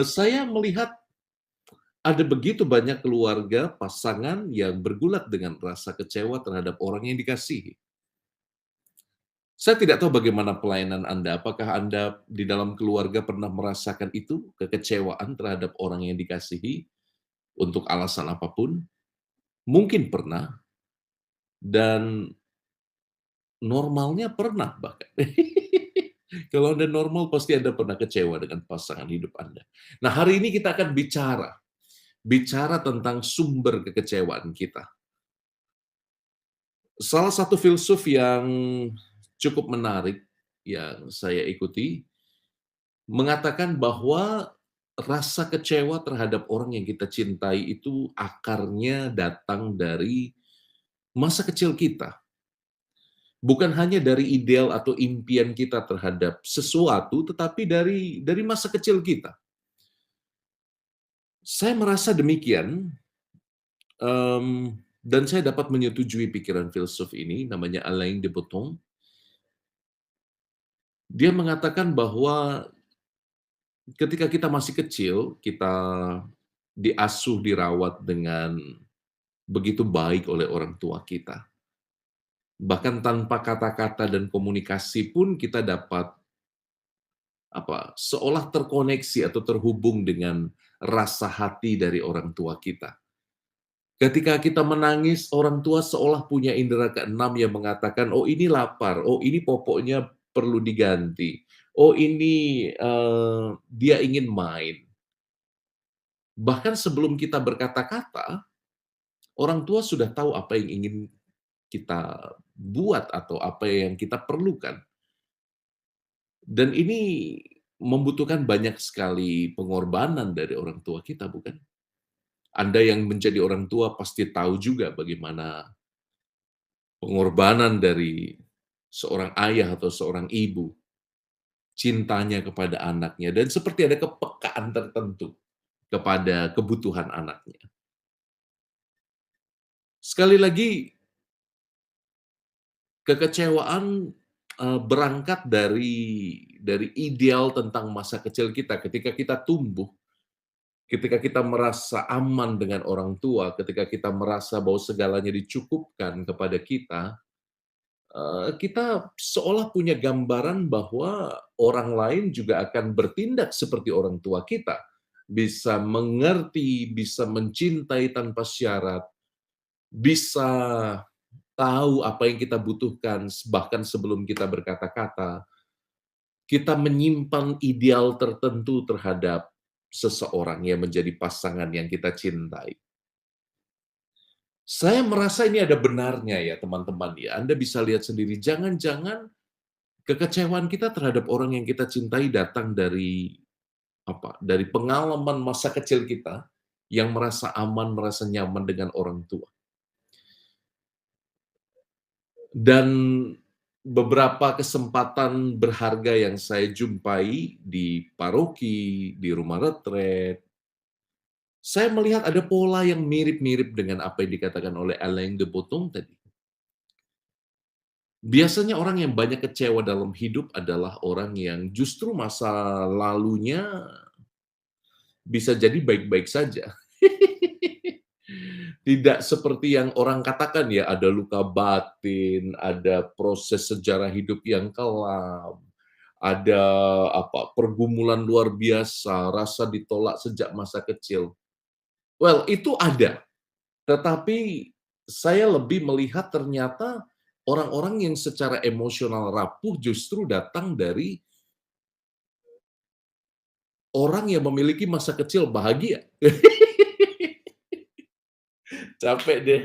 Saya melihat ada begitu banyak keluarga, pasangan yang bergulat dengan rasa kecewa terhadap orang yang dikasihi. Saya tidak tahu bagaimana pelayanan Anda, apakah Anda di dalam keluarga pernah merasakan itu, kekecewaan terhadap orang yang dikasihi, untuk alasan apapun? Mungkin pernah, dan normalnya pernah bahkan. Kalau Anda normal, pasti Anda pernah kecewa dengan pasangan hidup Anda. Nah, hari ini kita akan bicara tentang sumber kekecewaan kita. Salah satu filsuf yang cukup menarik yang saya ikuti mengatakan bahwa rasa kecewa terhadap orang yang kita cintai itu akarnya datang dari masa kecil kita. Bukan hanya dari ideal atau impian kita terhadap sesuatu, tetapi dari masa kecil kita. Saya merasa demikian, dan saya dapat menyetujui pikiran filsuf ini, namanya Alain de Botton. Dia mengatakan bahwa ketika kita masih kecil, kita diasuh, dirawat dengan begitu baik oleh orang tua kita. Bahkan tanpa kata-kata dan komunikasi pun kita dapat seolah terkoneksi atau terhubung dengan rasa hati dari orang tua kita. Ketika kita menangis, orang tua seolah punya indera keenam yang mengatakan, "Oh, ini lapar. Oh, ini popoknya perlu diganti. Oh, ini dia ingin main." Bahkan sebelum kita berkata-kata, orang tua sudah tahu apa yang ingin kita buat atau apa yang kita perlukan. Dan ini membutuhkan banyak sekali pengorbanan dari orang tua kita, bukan? Anda yang menjadi orang tua pasti tahu juga bagaimana pengorbanan dari seorang ayah atau seorang ibu, cintanya kepada anaknya, dan seperti ada kepekaan tertentu kepada kebutuhan anaknya. Sekali lagi, kekecewaan berangkat dari ideal tentang masa kecil kita. Ketika kita tumbuh, ketika kita merasa aman dengan orang tua, ketika kita merasa bahwa segalanya dicukupkan kepada kita seolah punya gambaran bahwa orang lain juga akan bertindak seperti orang tua kita. Bisa mengerti, bisa mencintai tanpa syarat, bisa tahu apa yang kita butuhkan bahkan sebelum kita berkata-kata. Kita menyimpan ideal tertentu terhadap seseorang yang menjadi pasangan yang kita cintai. Saya merasa ini ada benarnya ya teman-teman ya. Anda bisa lihat sendiri, jangan-jangan kekecewaan kita terhadap orang yang kita cintai datang dari pengalaman masa kecil kita yang merasa aman, merasa nyaman dengan orang tua. Dan beberapa kesempatan berharga yang saya jumpai di paroki, di rumah retret, saya melihat ada pola yang mirip-mirip dengan apa yang dikatakan oleh Alain de Botton tadi. Biasanya orang yang banyak kecewa dalam hidup adalah orang yang justru masa lalunya bisa jadi baik-baik saja. Tidak seperti yang orang katakan ya, ada luka batin, ada proses sejarah hidup yang kelam, ada pergumulan luar biasa, rasa ditolak sejak masa kecil. Well, itu ada, tetapi saya lebih melihat ternyata orang-orang yang secara emosional rapuh justru datang dari orang yang memiliki masa kecil bahagia. Capek deh.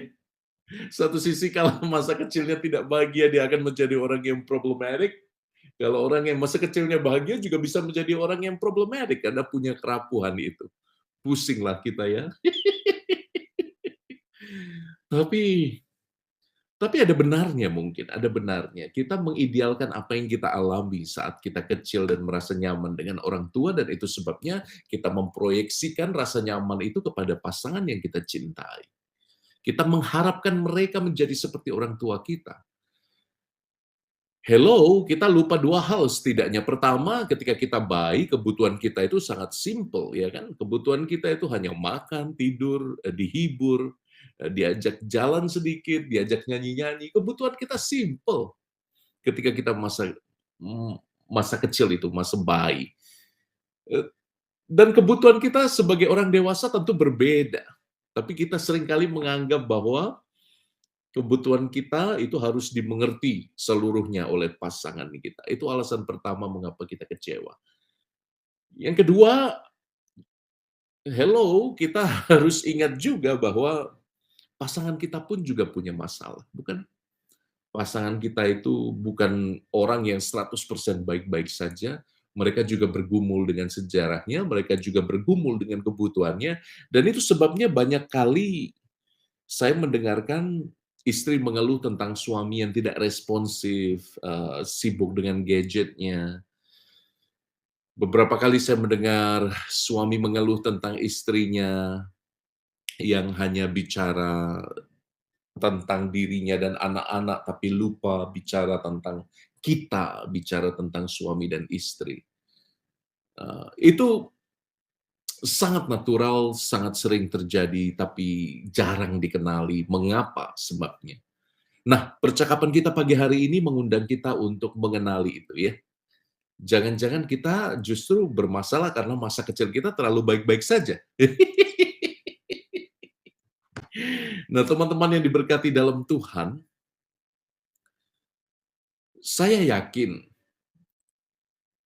Satu sisi kalau masa kecilnya tidak bahagia, dia akan menjadi orang yang problematik. Kalau orang yang masa kecilnya bahagia juga bisa menjadi orang yang problematik karena punya kerapuhan itu. Pusinglah kita ya. Tapi tapi ada benarnya mungkin, ada benarnya. Kita mengidealkan apa yang kita alami saat kita kecil dan merasa nyaman dengan orang tua, dan itu sebabnya kita memproyeksikan rasa nyaman itu kepada pasangan yang kita cintai. Kita mengharapkan mereka menjadi seperti orang tua kita. Hello, kita lupa 2 hal setidaknya. Pertama, ketika kita bayi, kebutuhan kita itu sangat simpel, ya kan? Kebutuhan kita itu hanya makan, tidur, dihibur, diajak jalan sedikit, diajak nyanyi-nyanyi. Kebutuhan kita simpel ketika kita mmm, masa kecil itu, masa bayi. Eee, dan kebutuhan kita sebagai orang dewasa tentu berbeda. Tapi kita seringkali menganggap bahwa kebutuhan kita itu harus dimengerti seluruhnya oleh pasangan kita. Itu alasan pertama mengapa kita kecewa. Yang kedua, hello, kita harus ingat juga bahwa pasangan kita pun juga punya masalah, bukan? Pasangan kita itu bukan orang yang 100% baik-baik saja, mereka juga bergumul dengan sejarahnya, mereka juga bergumul dengan kebutuhannya, dan itu sebabnya banyak kali saya mendengarkan istri mengeluh tentang suami yang tidak responsif, sibuk dengan gadgetnya. Beberapa kali saya mendengar suami mengeluh tentang istrinya yang hanya bicara tentang dirinya dan anak-anak, tapi lupa bicara tentang kita, bicara tentang suami dan istri. Itu sangat natural, sangat sering terjadi, tapi jarang dikenali. Mengapa sebabnya? Nah, percakapan kita pagi hari ini mengundang kita untuk mengenali itu ya. Jangan-jangan kita justru bermasalah karena masa kecil kita terlalu baik-baik saja. Nah, teman-teman yang diberkati dalam Tuhan, saya yakin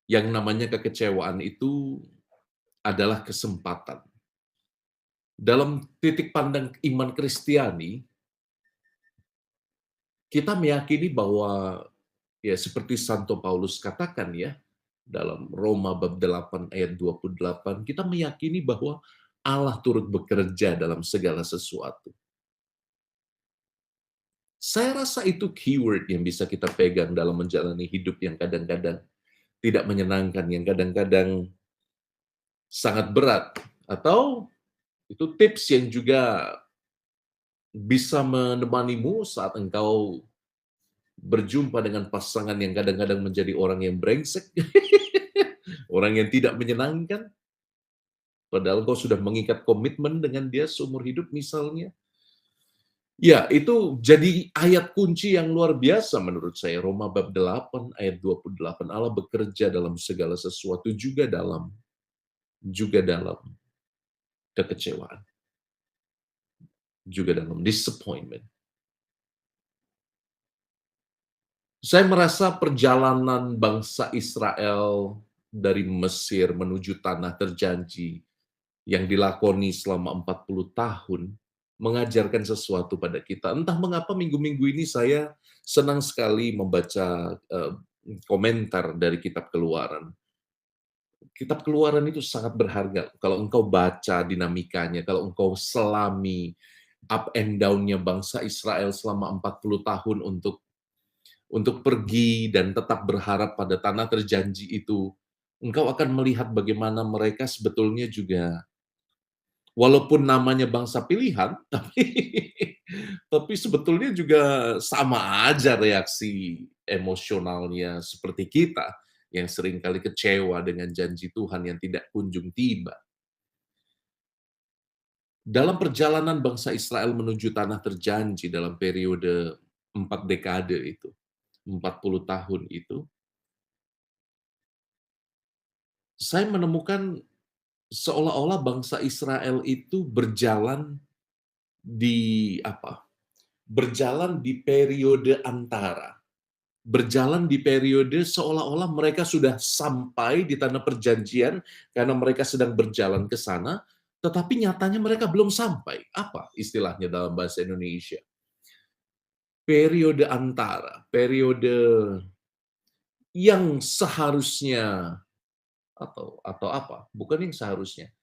yang namanya kekecewaan itu adalah kesempatan. Dalam titik pandang iman Kristiani, kita meyakini bahwa ya seperti Santo Paulus katakan ya, dalam Roma bab 8 ayat 28, kita meyakini bahwa Allah turut bekerja dalam segala sesuatu. Saya rasa itu keyword yang bisa kita pegang dalam menjalani hidup yang kadang-kadang tidak menyenangkan, yang kadang-kadang sangat berat, atau itu tips yang juga bisa menemanimu saat engkau berjumpa dengan pasangan yang kadang-kadang menjadi orang yang brengsek, orang yang tidak menyenangkan, padahal kau sudah mengikat komitmen dengan dia seumur hidup misalnya. Ya, itu jadi ayat kunci yang luar biasa menurut saya. Roma bab 8 ayat 28. Allah bekerja dalam segala sesuatu, juga dalam kekecewaan, juga dalam disappointment. Saya merasa perjalanan bangsa Israel dari Mesir menuju tanah terjanji yang dilakoni selama 40 tahun mengajarkan sesuatu pada kita. Entah mengapa minggu-minggu ini saya senang sekali membaca komentar dari kitab Keluaran. Kitab Keluaran itu sangat berharga. Kalau engkau baca dinamikanya, kalau engkau selami up and down-nya bangsa Israel selama 40 tahun untuk pergi dan tetap berharap pada tanah terjanji itu, engkau akan melihat bagaimana mereka sebetulnya juga walaupun namanya bangsa pilihan, tapi sebetulnya juga sama aja reaksi emosionalnya seperti kita yang seringkali kecewa dengan janji Tuhan yang tidak kunjung tiba. Dalam perjalanan bangsa Israel menuju tanah terjanji dalam periode 4 dekade itu, 40 tahun itu, saya menemukan seolah-olah bangsa Israel itu berjalan di apa, berjalan di periode antara. Berjalan di periode seolah-olah mereka sudah sampai di tanah perjanjian karena mereka sedang berjalan ke sana, tetapi nyatanya mereka belum sampai. Apa istilahnya dalam bahasa Indonesia? Periode antara, periode yang seharusnya atau apa? Bukan yang seharusnya.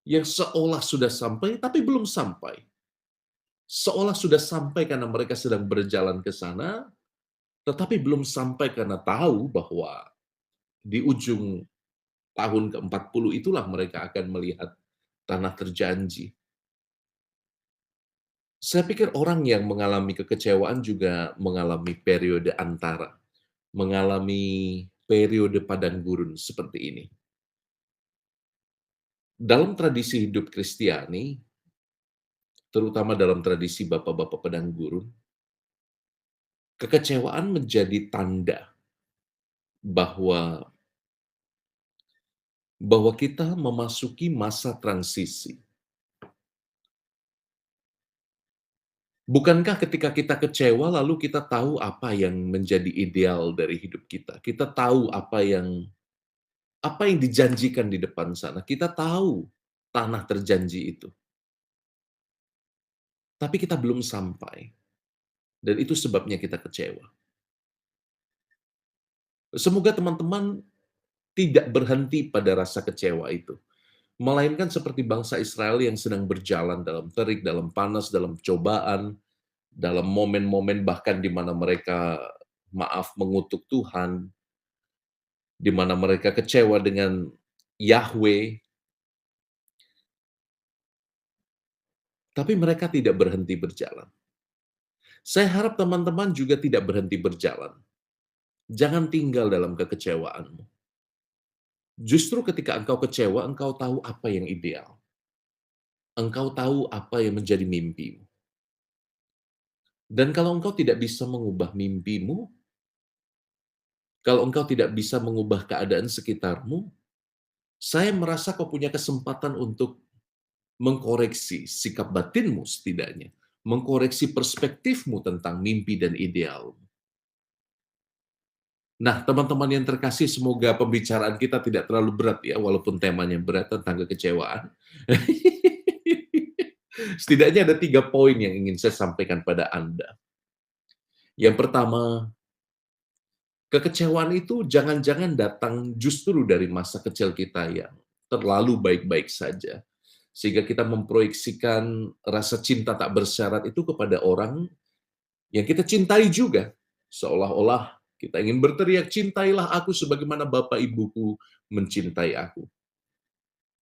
Yang seolah sudah sampai tapi belum sampai. Seolah sudah sampai karena mereka sedang berjalan ke sana, tetapi belum sampai karena tahu bahwa di ujung tahun ke-40 itulah mereka akan melihat tanah terjanji. Saya pikir orang yang mengalami kekecewaan juga mengalami periode antara. mengalami periode padang gurun seperti ini. Dalam tradisi hidup Kristiani, terutama dalam tradisi bapak-bapak padang gurun, kekecewaan menjadi tanda bahwa kita memasuki masa transisi. Bukankah ketika kita kecewa lalu kita tahu apa yang menjadi ideal dari hidup kita? Kita tahu apa yang dijanjikan di depan sana. Kita tahu tanah terjanji itu. Tapi kita belum sampai. Dan itu sebabnya kita kecewa. Semoga teman-teman tidak berhenti pada rasa kecewa itu. Melainkan seperti bangsa Israel yang sedang berjalan dalam terik, dalam panas, dalam cobaan, dalam momen-momen bahkan di mana mereka mengutuk Tuhan, di mana mereka kecewa dengan Yahweh, tapi mereka tidak berhenti berjalan. Saya harap teman-teman juga tidak berhenti berjalan. Jangan tinggal dalam kekecewaanmu. Justru ketika engkau kecewa, engkau tahu apa yang ideal. Engkau tahu apa yang menjadi mimpimu. Dan kalau engkau tidak bisa mengubah mimpimu, kalau engkau tidak bisa mengubah keadaan sekitarmu, saya merasa kau punya kesempatan untuk mengkoreksi sikap batinmu setidaknya, mengkoreksi perspektifmu tentang mimpi dan ideal. Nah, teman-teman yang terkasih, semoga pembicaraan kita tidak terlalu berat ya, walaupun temanya berat tentang kekecewaan. Setidaknya ada 3 poin yang ingin saya sampaikan pada Anda. Yang pertama, kekecewaan itu jangan-jangan datang justru dari masa kecil kita yang terlalu baik-baik saja. Sehingga kita memproyeksikan rasa cinta tak bersyarat itu kepada orang yang kita cintai juga. Seolah-olah kita ingin berteriak, "Cintailah aku sebagaimana Bapak Ibuku mencintai aku."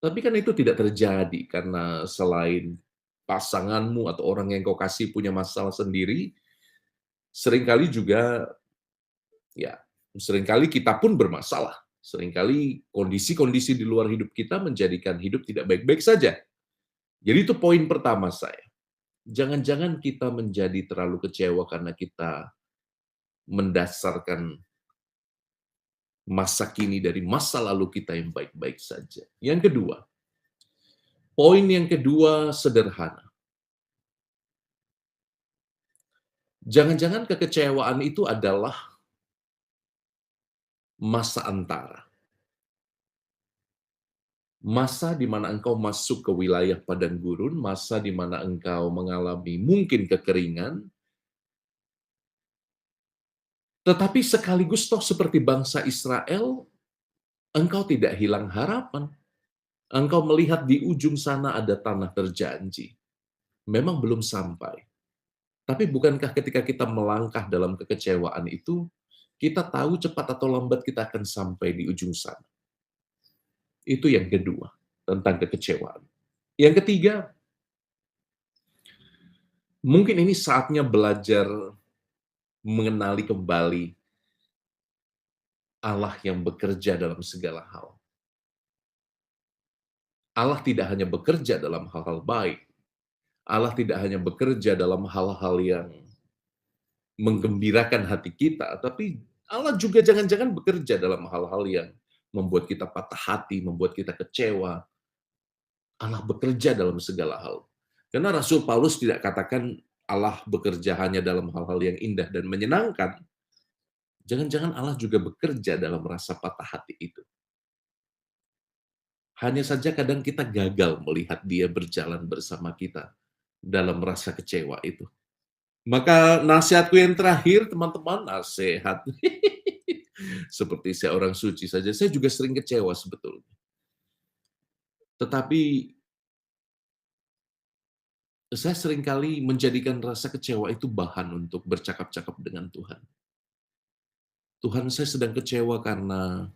Tapi kan itu tidak terjadi karena selain pasanganmu atau orang yang kau kasih punya masalah sendiri, seringkali juga ya, seringkali kita pun bermasalah. Seringkali kondisi-kondisi di luar hidup kita menjadikan hidup tidak baik-baik saja. Jadi itu poin pertama saya. Jangan-jangan kita menjadi terlalu kecewa karena kita mendasarkan masa kini dari masa lalu kita yang baik-baik saja. Yang kedua, poin yang kedua sederhana. Jangan-jangan kekecewaan itu adalah masa antara. Masa di mana engkau masuk ke wilayah padang gurun, masa di mana engkau mengalami mungkin kekeringan, tetapi sekaligus toh seperti bangsa Israel, engkau tidak hilang harapan. Engkau melihat di ujung sana ada tanah terjanji. Memang belum sampai. Tapi bukankah ketika kita melangkah dalam kekecewaan itu, kita tahu cepat atau lambat kita akan sampai di ujung sana. Itu yang kedua, tentang kekecewaan. Yang ketiga, mungkin ini saatnya belajar mengenali kembali Allah yang bekerja dalam segala hal. Allah tidak hanya bekerja dalam hal-hal baik. Allah tidak hanya bekerja dalam hal-hal yang menggembirakan hati kita, tapi Allah juga jangan-jangan bekerja dalam hal-hal yang membuat kita patah hati, membuat kita kecewa. Allah bekerja dalam segala hal. Karena Rasul Paulus tidak katakan Allah bekerja hanya dalam hal-hal yang indah dan menyenangkan. Jangan-jangan Allah juga bekerja dalam rasa patah hati itu. Hanya saja kadang kita gagal melihat Dia berjalan bersama kita dalam rasa kecewa itu. Maka nasihatku yang terakhir, teman-teman, nasihat. Seperti saya orang suci saja, saya juga sering kecewa sebetulnya. Tetapi saya seringkali menjadikan rasa kecewa itu bahan untuk bercakap-cakap dengan Tuhan. Tuhan, saya sedang kecewa karena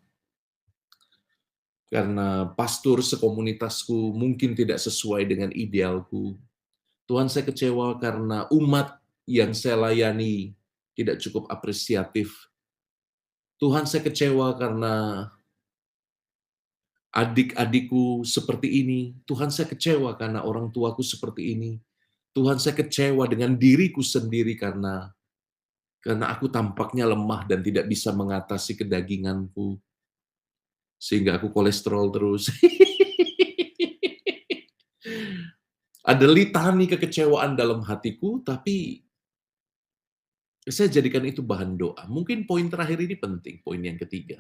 pastor sekomunitasku mungkin tidak sesuai dengan idealku. Tuhan, saya kecewa karena umat yang saya layani tidak cukup apresiatif. Tuhan, saya kecewa karena adik-adikku seperti ini. Tuhan, saya kecewa karena orang tuaku seperti ini. Tuhan, saya kecewa dengan diriku sendiri karena aku tampaknya lemah dan tidak bisa mengatasi kedaginganku, sehingga aku kolesterol terus. Ada litani kekecewaan dalam hatiku, tapi saya jadikan itu bahan doa. Mungkin poin terakhir ini penting, poin yang ketiga.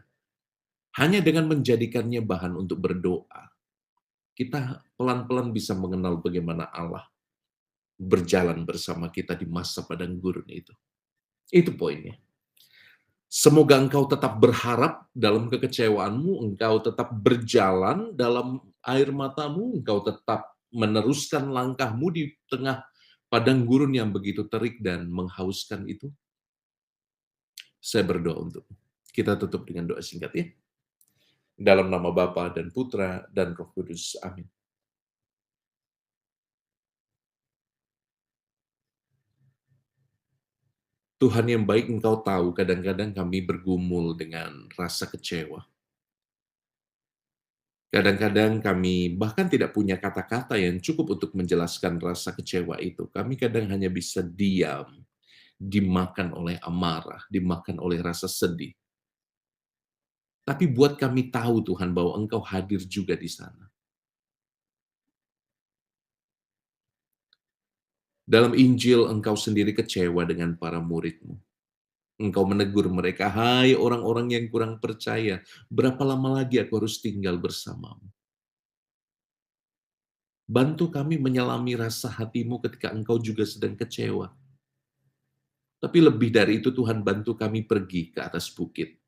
Hanya dengan menjadikannya bahan untuk berdoa, kita pelan-pelan bisa mengenal bagaimana Allah berjalan bersama kita di masa padang gurun itu. Itu poinnya. Semoga engkau tetap berharap dalam kekecewaanmu, engkau tetap berjalan dalam air matamu, engkau tetap meneruskan langkahmu di tengah padang gurun yang begitu terik dan menghauskan itu. Saya berdoa untukmu. Kita tutup dengan doa singkat ya. Dalam nama Bapa dan Putra dan Roh Kudus. Amin. Tuhan yang baik, Engkau tahu kadang-kadang kami bergumul dengan rasa kecewa. Kadang-kadang kami bahkan tidak punya kata-kata yang cukup untuk menjelaskan rasa kecewa itu. Kami kadang hanya bisa diam, dimakan oleh amarah, dimakan oleh rasa sedih. Tapi buat kami tahu Tuhan bahwa Engkau hadir juga di sana. Dalam Injil Engkau sendiri kecewa dengan para murid-Mu. Engkau menegur mereka, hai orang-orang yang kurang percaya, berapa lama lagi aku harus tinggal bersamamu? Bantu kami menyelami rasa hatimu ketika engkau juga sedang kecewa. Tapi lebih dari itu Tuhan, bantu kami pergi ke atas bukit.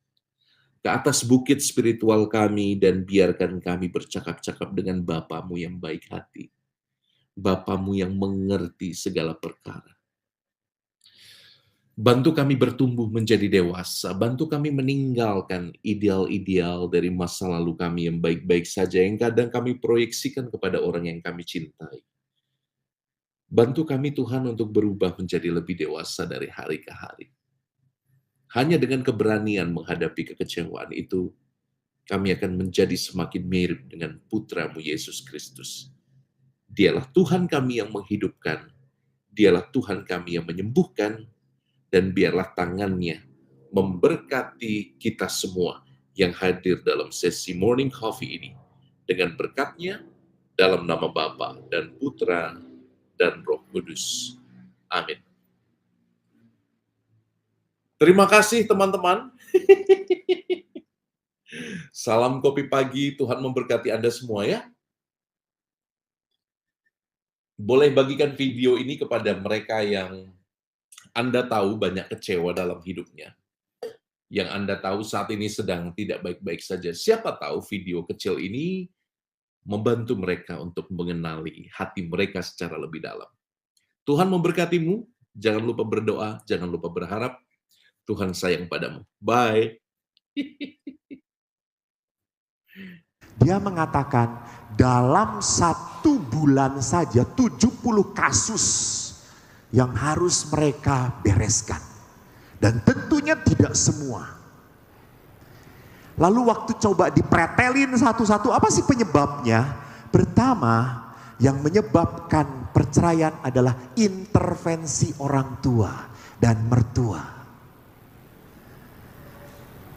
Ke atas bukit spiritual kami dan biarkan kami bercakap-cakap dengan Bapamu yang baik hati. Bapamu yang mengerti segala perkara. Bantu kami bertumbuh menjadi dewasa, bantu kami meninggalkan ideal-ideal dari masa lalu kami yang baik-baik saja, yang kadang kami proyeksikan kepada orang yang kami cintai. Bantu kami Tuhan untuk berubah menjadi lebih dewasa dari hari ke hari. Hanya dengan keberanian menghadapi kekecewaan itu, kami akan menjadi semakin mirip dengan Putra-Mu Yesus Kristus. Dialah Tuhan kami yang menghidupkan, Dialah Tuhan kami yang menyembuhkan, dan biarlah tangannya memberkati kita semua yang hadir dalam sesi Morning Coffee ini. Dengan berkatnya, dalam nama Bapa dan Putra dan Roh Kudus. Amin. Terima kasih teman-teman. Salam kopi pagi, Tuhan memberkati Anda semua ya. Boleh bagikan video ini kepada mereka yang Anda tahu banyak kecewa dalam hidupnya. Yang Anda tahu saat ini sedang tidak baik-baik saja. Siapa tahu video kecil ini membantu mereka untuk mengenali hati mereka secara lebih dalam. Tuhan memberkatimu, jangan lupa berdoa, jangan lupa berharap. Tuhan sayang padamu. Bye. Dia mengatakan dalam 1 bulan saja 70 kasus yang harus mereka bereskan. Dan tentunya tidak semua. Lalu waktu coba dipretelin satu-satu, apa sih penyebabnya? Pertama, yang menyebabkan perceraian adalah intervensi orang tua dan mertua.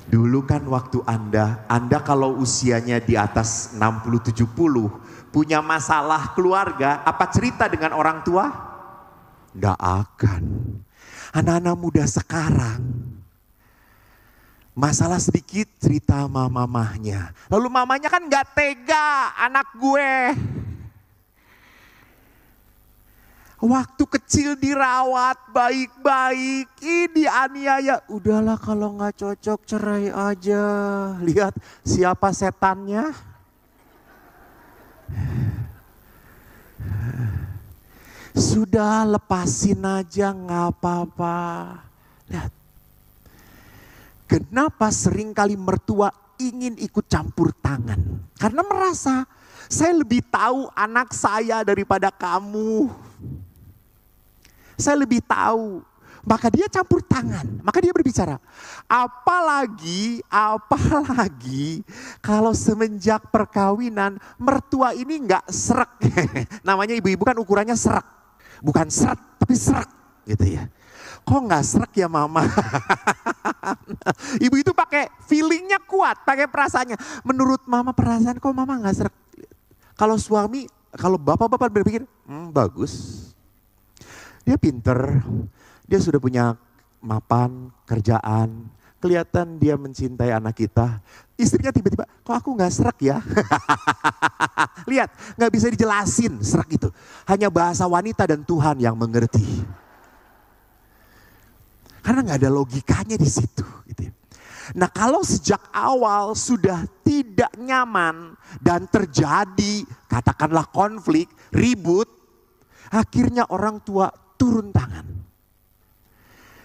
Dulu kan waktu Anda kalau usianya di atas 60-70, punya masalah keluarga, apa cerita dengan orang tua? Nggak akan. Anak-anak muda sekarang, masalah sedikit cerita sama mamahnya. Lalu mamanya kan nggak tega, anak gue. Waktu kecil dirawat baik-baik, ini aniaya. Udahlah kalau nggak cocok cerai aja. Lihat siapa setannya. Sudah lepasin aja nggak apa-apa. Lihat. Kenapa seringkali mertua ingin ikut campur tangan? Karena merasa saya lebih tahu anak saya daripada kamu. Saya lebih tahu Maka dia campur tangan, maka dia berbicara. Apalagi kalau semenjak perkawinan mertua ini nggak serak. Namanya ibu-ibu kan ukurannya serak, bukan seret tapi serak gitu ya. Kok nggak serak ya mama? Ibu itu pakai feelingnya kuat, pakai perasaannya. Menurut mama perasaan kok mama nggak serak. Kalau suami, kalau bapak-bapak berpikir, bagus. Dia pinter, dia sudah punya mapan, kerjaan, kelihatan dia mencintai anak kita. Istrinya tiba-tiba, kok aku gak serak ya? Lihat, gak bisa dijelasin serak itu. Hanya bahasa wanita dan Tuhan yang mengerti. Karena gak ada logikanya di situ. Gitu. Nah kalau sejak awal sudah tidak nyaman dan terjadi katakanlah konflik, ribut, akhirnya orang tua turun tangan.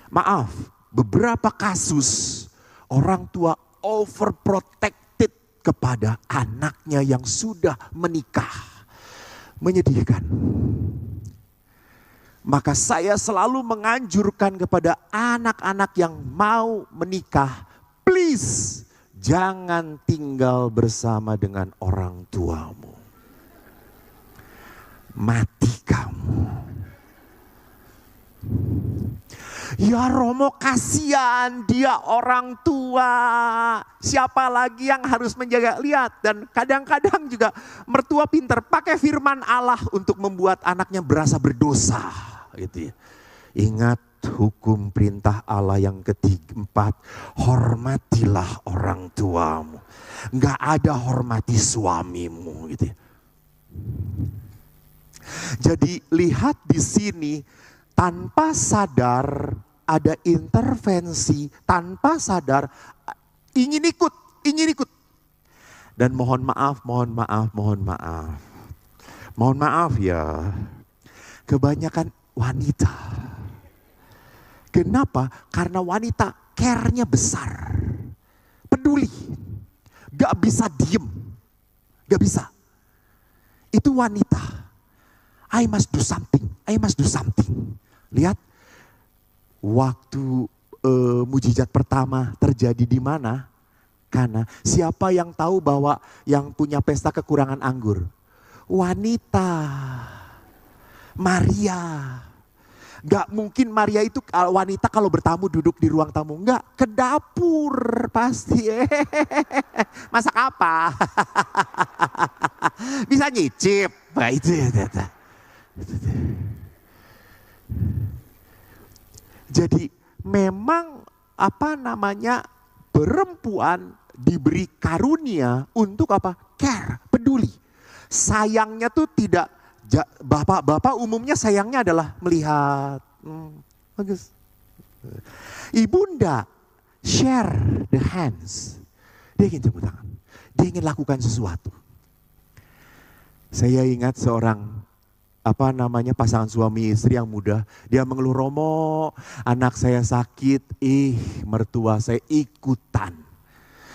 Maaf, beberapa kasus orang tua overprotected kepada anaknya yang sudah menikah. Menyedihkan. Maka saya selalu menganjurkan kepada anak-anak yang mau menikah, please jangan tinggal bersama dengan orang tuamu. Mati kamu. Ya Romo kasihan dia orang tua. Siapa lagi yang harus menjaga? Lihat, dan kadang-kadang juga mertua pintar pakai firman Allah untuk membuat anaknya berasa berdosa. Gitu ya. Ingat hukum perintah Allah yang keempat, hormatilah orang tuamu. Gak ada hormati suamimu gitu ya. Jadi lihat di sini, tanpa sadar ada intervensi, tanpa sadar ingin ikut. Dan mohon maaf ya, kebanyakan wanita. Kenapa? Karena wanita care-nya besar, peduli, gak bisa diem, gak bisa. Itu wanita. I must do something. Lihat, waktu mujizat pertama terjadi di mana? Karena siapa yang tahu bahwa yang punya pesta kekurangan anggur? Wanita. Maria. Gak mungkin Maria itu wanita kalau bertamu duduk di ruang tamu. Enggak, ke dapur pasti. Masak apa? Bisa nyicip. Nah, itu ya. Jadi memang perempuan diberi karunia untuk apa? Care, peduli. Sayangnya tuh tidak, bapak umumnya sayangnya adalah melihat. Bagus. Ibunda share the hands. Dia ingin tepuk tangan. Dia ingin lakukan sesuatu. Saya ingat seorang pasangan suami istri yang muda, dia mengeluh, Romo, anak saya sakit, mertua saya ikutan.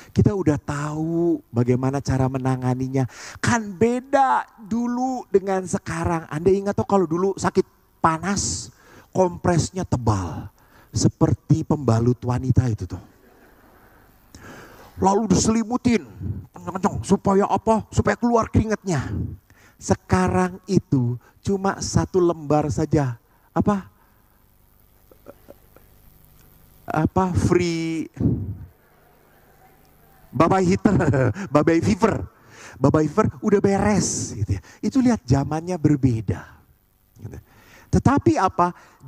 Kita udah tahu bagaimana cara menanganinya. Kan beda dulu dengan sekarang. Anda ingat tuh kalau dulu sakit panas, kompresnya tebal. Seperti pembalut wanita itu tuh. Lalu diselimutin, kencang-kencang, supaya apa? Supaya keluar keringatnya. Sekarang itu cuma 1 lembar saja. Free babai fever udah beres gitu ya. Itu lihat zamannya berbeda. Gitu. Tetapi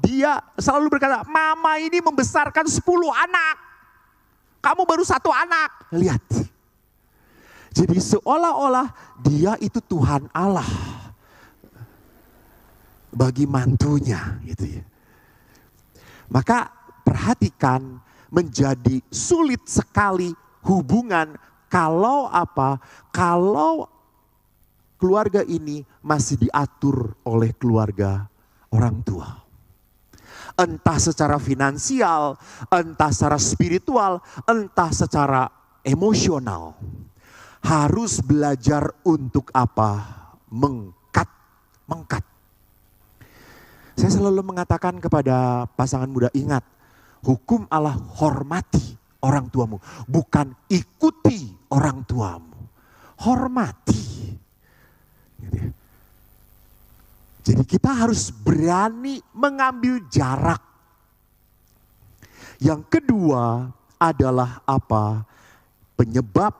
dia selalu berkata, mama ini membesarkan 10 anak. Kamu baru 1 anak. Lihat. Jadi seolah-olah dia itu Tuhan Allah bagi mantunya gitu ya. Maka perhatikan, menjadi sulit sekali hubungan kalau kalau keluarga ini masih diatur oleh keluarga orang tua. Entah secara finansial, entah secara spiritual, entah secara emosional. Harus belajar untuk mengkat. Saya selalu mengatakan kepada pasangan muda, ingat, hukum Allah hormati orang tuamu, bukan ikuti orang tuamu. Hormati. Gitu ya. Jadi kita harus berani mengambil jarak. Yang kedua adalah apa? Penyebab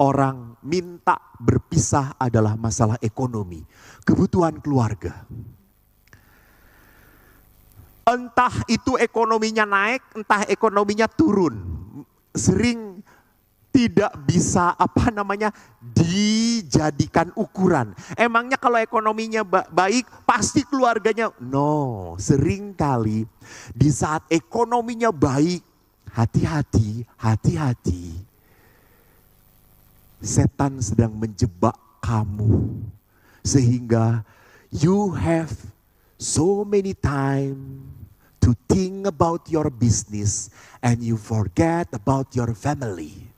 orang minta berpisah adalah masalah ekonomi, kebutuhan keluarga. Entah itu ekonominya naik, entah ekonominya turun. Sering tidak bisa dijadikan ukuran. Emangnya kalau ekonominya baik pasti keluarganya? No, sering kali di saat ekonominya baik, hati-hati. Setan sedang menjebak kamu sehingga you have so many time to think about your business and you forget about your family.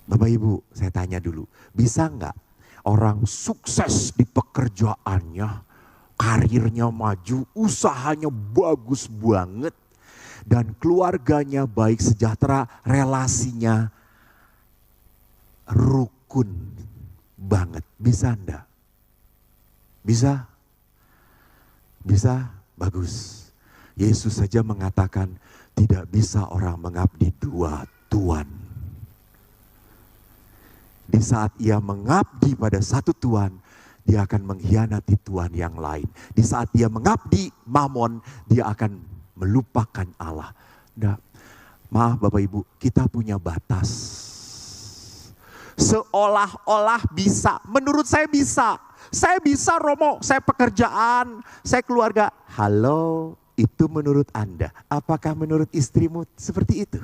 Bapak Ibu, saya tanya dulu, bisa nggak orang sukses di pekerjaannya, karirnya maju, usahanya bagus banget, dan keluarganya baik sejahtera, relasinya rukun banget. Bisa enggak? Bisa? Bisa? Bagus. Yesus saja mengatakan tidak bisa orang mengabdi dua tuan. Di saat ia mengabdi pada satu tuan, dia akan mengkhianati tuan yang lain. Di saat dia mengabdi mamon, dia akan melupakan Allah. Nah, maaf Bapak Ibu, kita punya batas. Seolah-olah bisa, menurut saya bisa. Saya bisa Romo, saya pekerjaan, saya keluarga. Halo, itu menurut Anda. Apakah menurut istrimu seperti itu?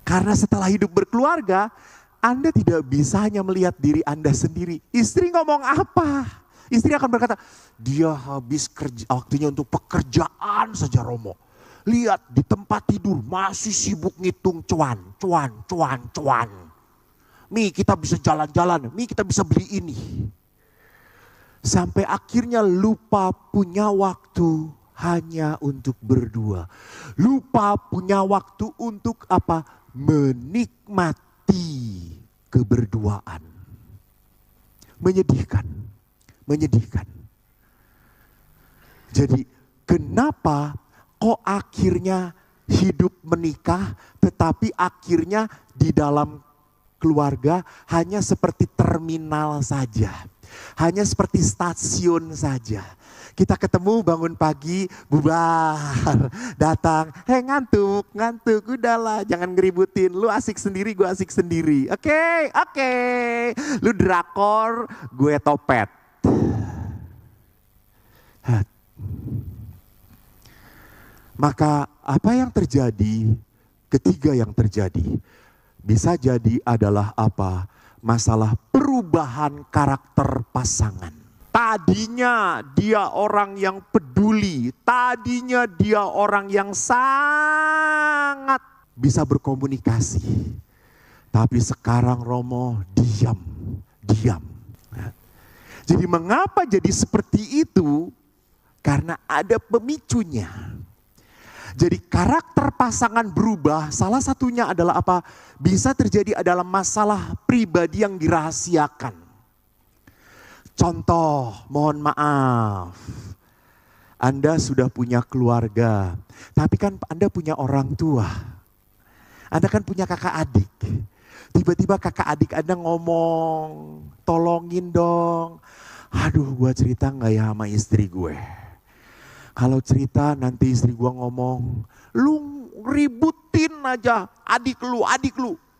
Karena setelah hidup berkeluarga, Anda tidak bisa hanya melihat diri Anda sendiri. Istri ngomong apa? Istri akan berkata, dia habis kerja, waktunya untuk pekerjaan saja Romo. Lihat di tempat tidur masih sibuk ngitung cuan. Mi kita bisa jalan-jalan, mi kita bisa beli ini. Sampai akhirnya lupa punya waktu hanya untuk berdua. Lupa punya waktu untuk apa? Menikmati keberduaan. Menyedihkan. Jadi kenapa kok akhirnya hidup menikah tetapi akhirnya di dalam keluarga hanya seperti terminal saja. Hanya seperti stasiun saja. Kita ketemu bangun pagi, bubar, datang, ngantuk, udahlah jangan ngeributin, lu asik sendiri, gue asik sendiri. Oke, lu drakor, gue topet. Maka apa yang terjadi, ketiga yang terjadi, bisa jadi adalah apa? Masalah perubahan karakter pasangan. Tadinya dia orang yang peduli, tadinya dia orang yang sangat bisa berkomunikasi. Tapi sekarang Romo diam. Jadi mengapa jadi seperti itu? Karena ada pemicunya. Jadi karakter pasangan berubah, salah satunya adalah apa? Bisa terjadi adalah masalah pribadi yang dirahasiakan. Contoh, mohon maaf. Anda sudah punya keluarga, tapi kan Anda punya orang tua. Anda kan punya kakak adik. Tiba-tiba kakak adik Anda ngomong, tolongin dong. Aduh, gue cerita gak ya sama istri gue? Kalau cerita nanti istri gue ngomong, lu ributin aja adik lu,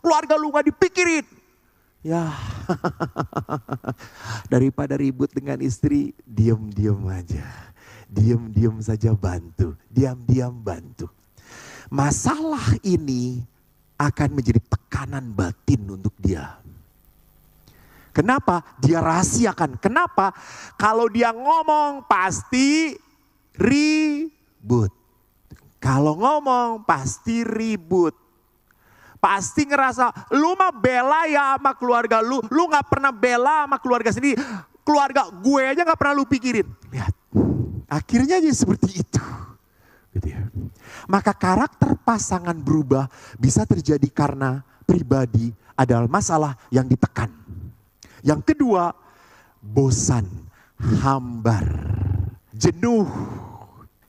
keluarga lu gak dipikirin. Ya, daripada ribut dengan istri, diam-diam aja. Diam-diam saja bantu, diam-diam bantu. Masalah ini akan menjadi tekanan batin untuk dia. Kenapa? Dia rahasiakan. Kenapa? Kalau dia ngomong pasti ribut. Kalau ngomong pasti ribut. pasti ngerasa lu mah bela ya sama keluarga lu gak pernah bela sama keluarga sendiri. Keluarga gue aja gak pernah lu pikirin. Lihat, akhirnya jadi seperti itu. Gitu ya. Maka karakter pasangan berubah bisa terjadi karena pribadi adalah masalah yang ditekan. Yang kedua, bosan, hambar, jenuh.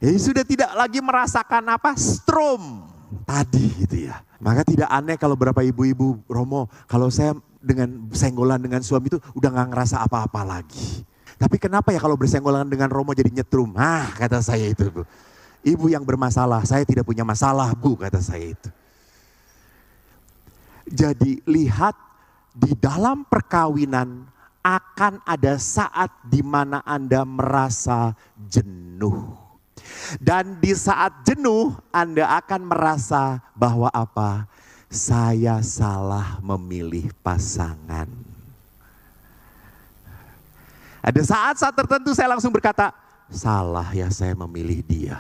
Jadi sudah tidak lagi merasakan apa? Strom tadi gitu ya. Maka tidak aneh kalau beberapa ibu-ibu, Romo, kalau saya dengan senggolan dengan suami itu udah gak ngerasa apa-apa lagi. Tapi kenapa ya kalau bersenggolan dengan Romo jadi nyetrum? Kata saya itu, Bu. Ibu yang bermasalah, saya tidak punya masalah, Bu, kata saya itu. Jadi lihat, di dalam perkawinan akan ada saat di mana Anda merasa jenuh. Dan di saat jenuh Anda akan merasa bahwa apa? Saya salah memilih pasangan. Ada saat-saat tertentu saya langsung berkata, salah ya saya memilih dia.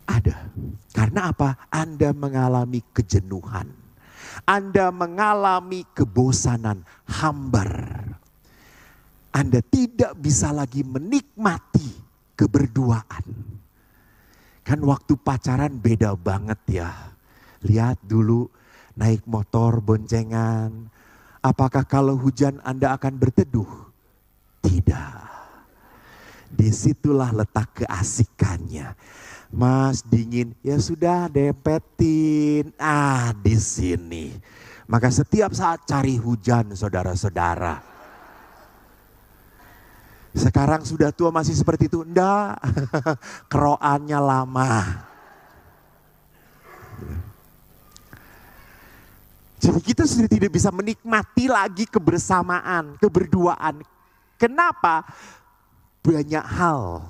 Ada. Karena apa? Anda mengalami kejenuhan. Anda mengalami kebosanan, hambar. Anda tidak bisa lagi menikmati keberduaan. Kan waktu pacaran beda banget ya. Lihat dulu naik motor boncengan. Apakah kalau hujan Anda akan berteduh? Tidak. Disitulah letak keasikannya. Mas dingin, ya sudah dempetin. Di sini. Maka setiap saat cari hujan saudara-saudara. Sekarang sudah tua masih seperti itu? Enggak, keroannya lama. Jadi kita sudah tidak bisa menikmati lagi kebersamaan, keberduaan. Kenapa? Banyak hal.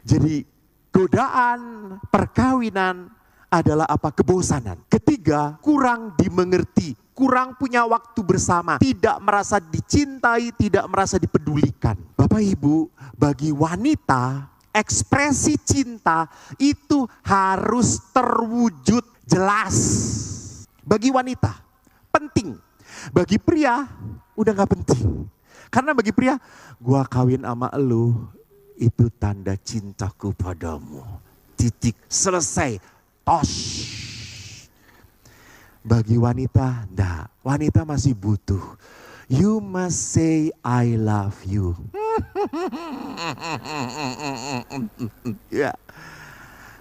Jadi godaan perkawinan adalah apa? Kebosanan. Ketiga, kurang dimengerti. Kurang punya waktu bersama, tidak merasa dicintai, tidak merasa dipedulikan. Bapak Ibu, bagi wanita, ekspresi cinta itu harus terwujud jelas. Bagi wanita, penting. Bagi pria, udah gak penting. Karena bagi pria, gua kawin sama elu, itu tanda cintaku padamu. Titik, selesai, tos. Bagi wanita, enggak. Wanita masih butuh. You must say I love you. Ya.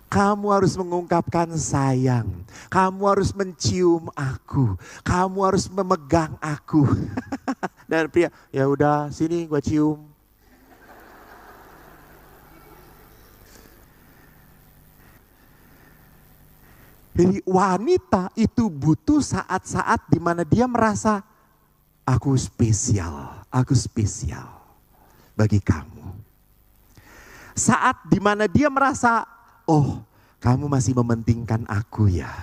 Kamu harus mengungkapkan sayang. Kamu harus mencium aku. Kamu harus memegang aku. Dan pria, ya udah sini gua cium. Jadi wanita itu butuh saat-saat di mana dia merasa aku spesial bagi kamu. Saat di mana dia merasa, oh kamu masih mementingkan aku ya.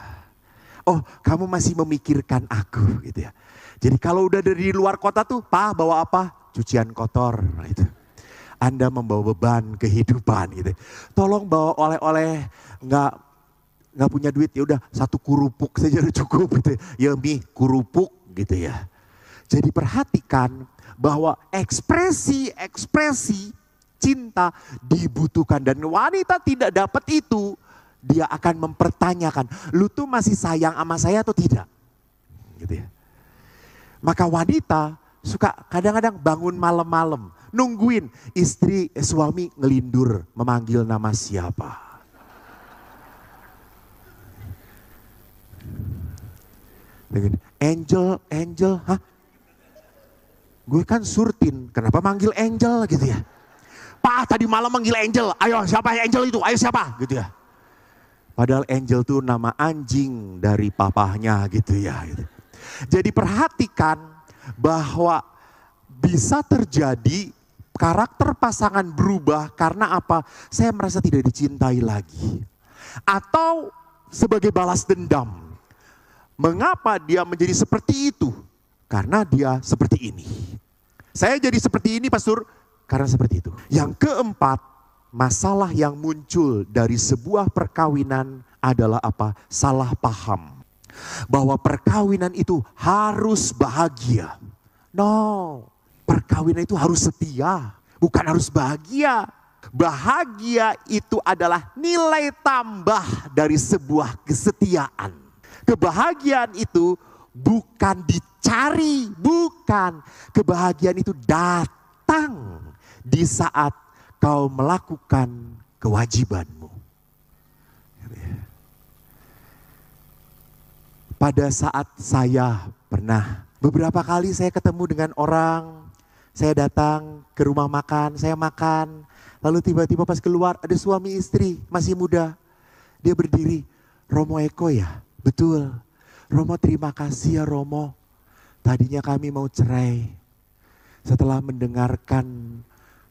Oh kamu masih memikirkan aku gitu ya. Jadi kalau udah dari luar kota tuh, Pak bawa apa? Cucian kotor. Nah, itu. Anda membawa beban kehidupan gitu. Tolong bawa oleh-oleh, nggak punya duit, ya udah satu kurupuk saja udah cukup gitu. Ya mie kurupuk gitu ya. Jadi perhatikan bahwa ekspresi cinta dibutuhkan dan wanita tidak dapat itu, dia akan mempertanyakan, lu tuh masih sayang sama saya atau tidak? Gitu ya. Maka wanita suka kadang-kadang bangun malam-malam nungguin suami ngelindur memanggil nama siapa. Angel, hah? Gue kan Surtin, kenapa manggil Angel gitu ya? Pak tadi malam manggil Angel, ayo siapa Angel itu, ayo siapa gitu ya. Padahal Angel tuh nama anjing dari papahnya gitu ya. Gitu. Jadi perhatikan bahwa bisa terjadi karakter pasangan berubah karena apa? Saya merasa tidak dicintai lagi. Atau sebagai balas dendam. Mengapa dia menjadi seperti itu? Karena dia seperti ini. Saya jadi seperti ini, Pastor, karena seperti itu. Yang keempat, masalah yang muncul dari sebuah perkawinan adalah apa? Salah paham. Bahwa perkawinan itu harus bahagia. No, perkawinan itu harus setia, bukan harus bahagia. Bahagia itu adalah nilai tambah dari sebuah kesetiaan. Kebahagiaan itu bukan dicari, bukan. Kebahagiaan itu datang di saat kau melakukan kewajibanmu. Pada saat saya pernah, beberapa kali saya ketemu dengan orang, saya datang ke rumah makan, saya makan, lalu tiba-tiba pas keluar ada suami istri masih muda. Dia berdiri, Romo Eko ya? Betul. Romo terima kasih ya Romo. Tadinya kami mau cerai. Setelah mendengarkan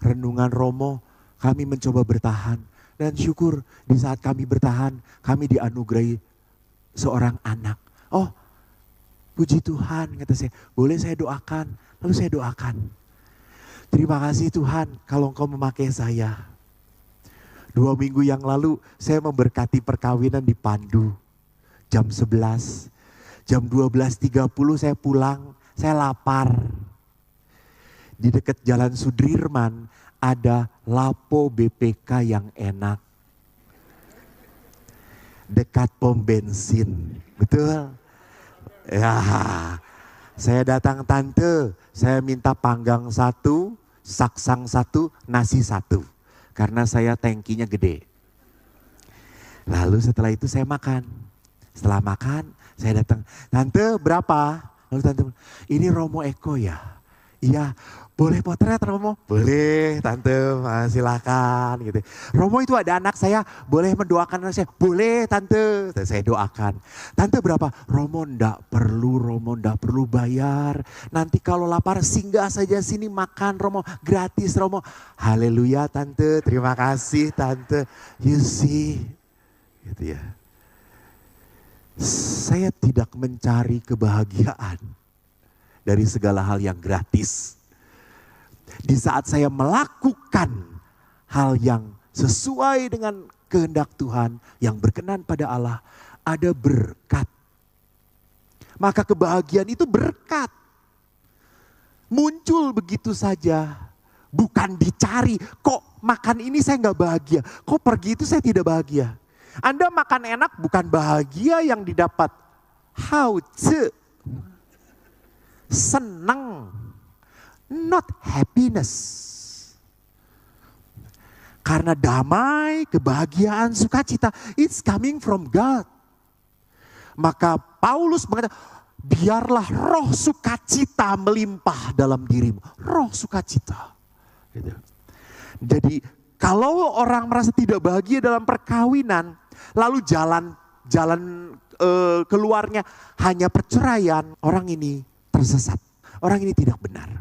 renungan Romo, kami mencoba bertahan. Dan syukur di saat kami bertahan, kami dianugerahi seorang anak. Oh, puji Tuhan, kata saya. Boleh saya doakan? Lalu saya doakan. Terima kasih Tuhan kalau Engkau memakai saya. 2 minggu yang lalu saya memberkati perkawinan di Pandu. Jam 11. Jam 12.30 saya pulang, saya lapar. Di dekat Jalan Sudirman ada Lapo BPK yang enak. Dekat pom bensin, betul? Ya, saya datang tante, saya minta panggang 1, saksang 1, nasi 1. Karena saya tangkinya gede. Lalu setelah itu saya makan. Setelah makan, saya datang, tante berapa? Lalu tante, ini Romo Eko ya? Iya, boleh potret Romo? Boleh tante, silakan gitu. Romo itu ada anak saya, boleh mendoakan anak saya? Boleh tante, saya doakan. Tante berapa? Romo ndak perlu bayar. Nanti kalau lapar singgah saja sini makan Romo, gratis Romo. Haleluya tante, terima kasih tante. You see, gitu ya. Saya tidak mencari kebahagiaan dari segala hal yang gratis. Di saat saya melakukan hal yang sesuai dengan kehendak Tuhan, yang berkenan pada Allah, ada berkat. Maka kebahagiaan itu berkat. Muncul begitu saja, bukan dicari. Kok makan ini saya nggak bahagia, kok pergi itu saya tidak bahagia. Anda makan enak bukan bahagia yang didapat. Hauce. Senang. Not happiness. Karena damai, kebahagiaan, sukacita. It's coming from God. Maka Paulus mengatakan, biarlah roh sukacita melimpah dalam dirimu. Roh sukacita. Gitu. Jadi kalau orang merasa tidak bahagia dalam perkawinan, lalu jalan keluarnya hanya perceraian, orang ini tersesat. Orang ini tidak benar.